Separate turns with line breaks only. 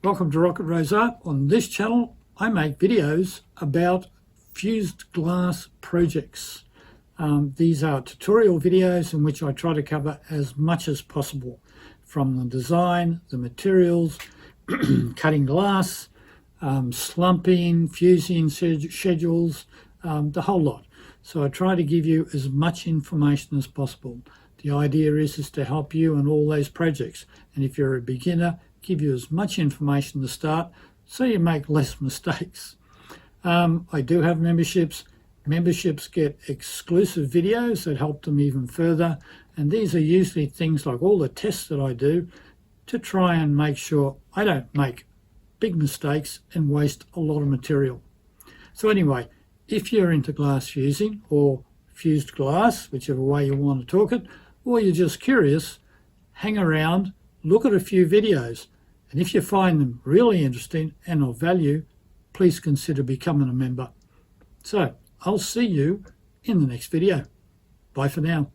Welcome to Rocket Rose Art. On this channel, I make videos about fused glass projects. These are tutorial videos in which I try to cover as much as possible, from the design, the materials, cutting glass, slumping, fusing schedules, the whole lot. So I try to give you as much information as possible. The idea is to help you in all those projects. And if you're a beginner, give you as much information to start so you make less mistakes. I do have memberships. Memberships get exclusive videos that help them even further. And these are usually things like all the tests that I do to try and make sure I don't make big mistakes and waste a lot of material. So anyway, if you're into glass fusing or fused glass, whichever way you want to talk it, or you're just curious, hang around, look at a few videos. And if you find them really interesting and of value, please consider becoming a member. So I'll see you in the next video. Bye for now.